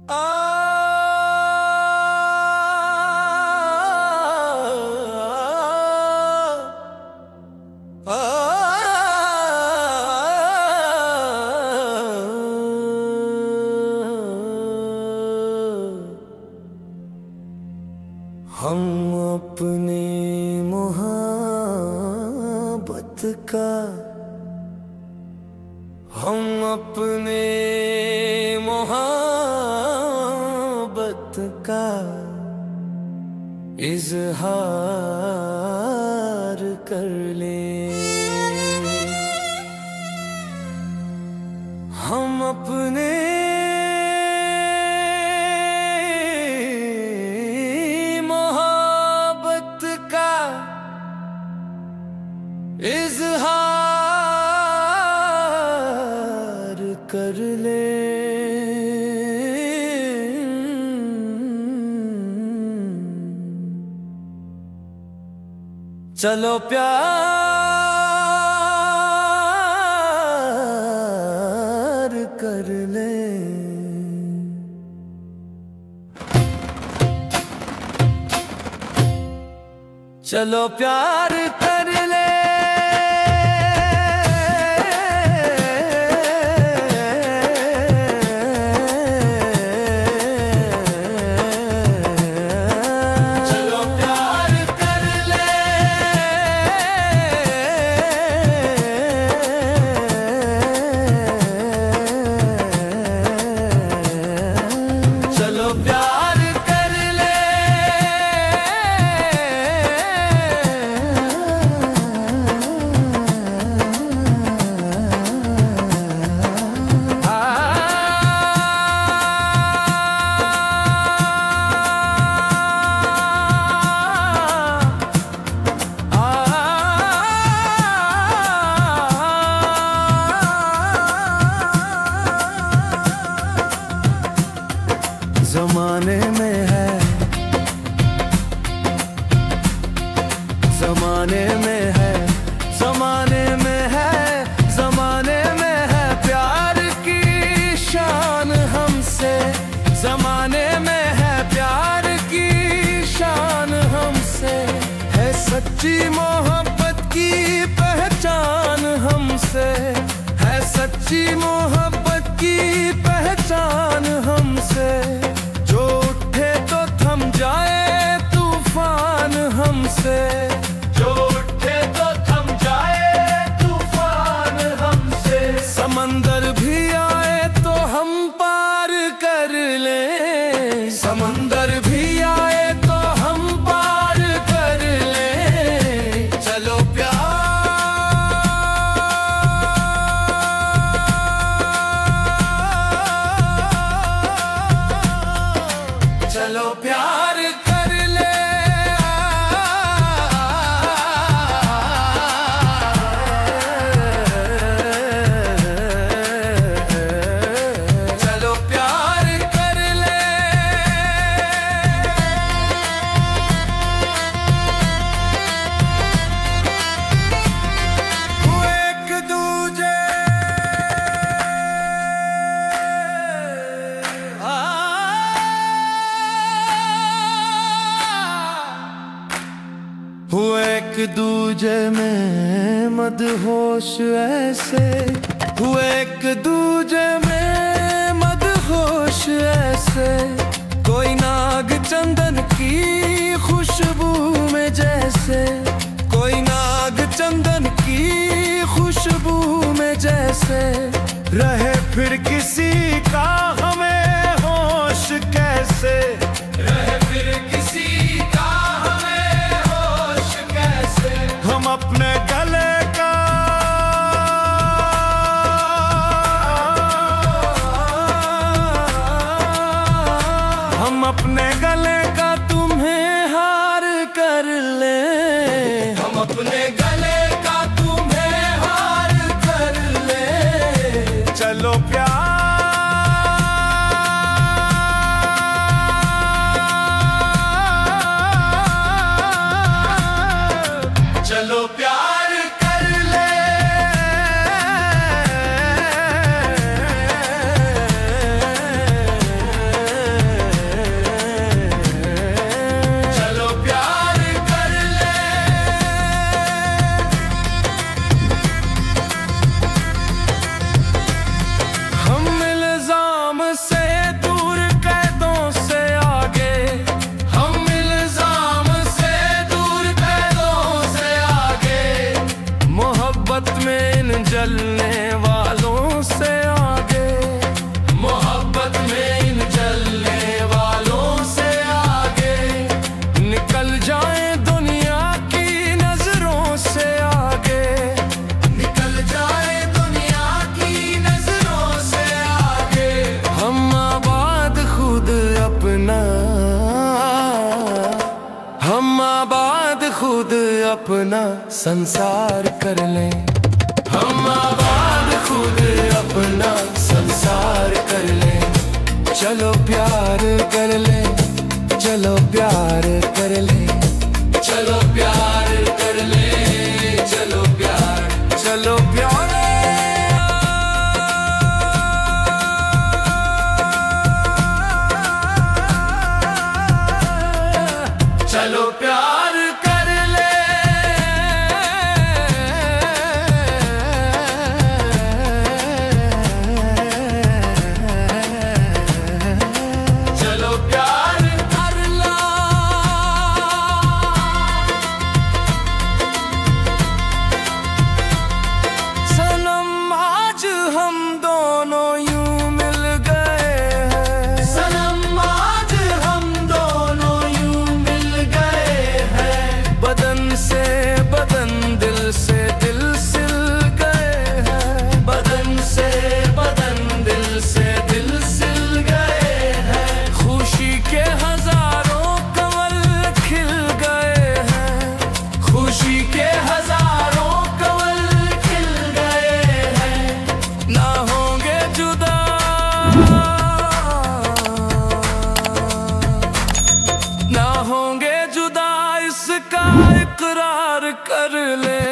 हम अपने मोहब्बत का, हम अपने मोहब्बत का इजहार कर लें। हम अपने इजहार कर ले। चलो प्यार कर ले। चलो प्यार कर ले। ज़माने में है, ज़माने में है, ज़माने में है, ज़माने में है प्यार की शान हमसे। ज़माने में है प्यार की शान हमसे। है सच्ची मोहब्बत की पहचान हमसे। है सच्ची मोहब्बत की पहचान हमसे। जो उठे तो थम जाए तूफान हमसे। जो उठे तो थम जाए तूफान हमसे। समंदर भी आए तो हम पार कर ले। समंदर भी आए तो हम पार कर ले। चलो चलो प्यार कर ले। चलो प्यार कर ले। एक दूजे हुए एक दूजे में मदहोश ऐसे। हुए एक दूजे में मदहोश ऐसे। कोई नाग चंदन की खुशबू में जैसे। कोई नाग चंदन की खुशबू में जैसे। रहे फिर किसी का हमें होश कैसे। रहे फिर किसी का हम अपने गले का, हम अपने गले का तुम्हें हार कर ले। हम अपने गले का तुम्हें हार कर ले। चलो चलो प्यार कर ले। खुद अपना संसार कर लें, हम आबाद खुद अपना संसार कर लें। चलो प्यार कर ले, चलो प्यार कर ले, चलो प्यार कर ले, चलो प्यार, चलो प्यार, चलो प्यार कर ले, चलो प्यार कर लो। सनम आज हम दोनों यूं मिल गए हैं, सनम आज हम दोनों यूं मिल गए हैं। बदन से बदन, दिल से दिल सिल गए हैं, बदन से बदन, दिल से दिल सिल गए हैं। खुशी के हजारों कमल खिल गए हैं, खुशी के हजारों कमल खिल गए हैं। ना होंगे जुदा, ना होंगे जुदा, इसका इकरार कर ले।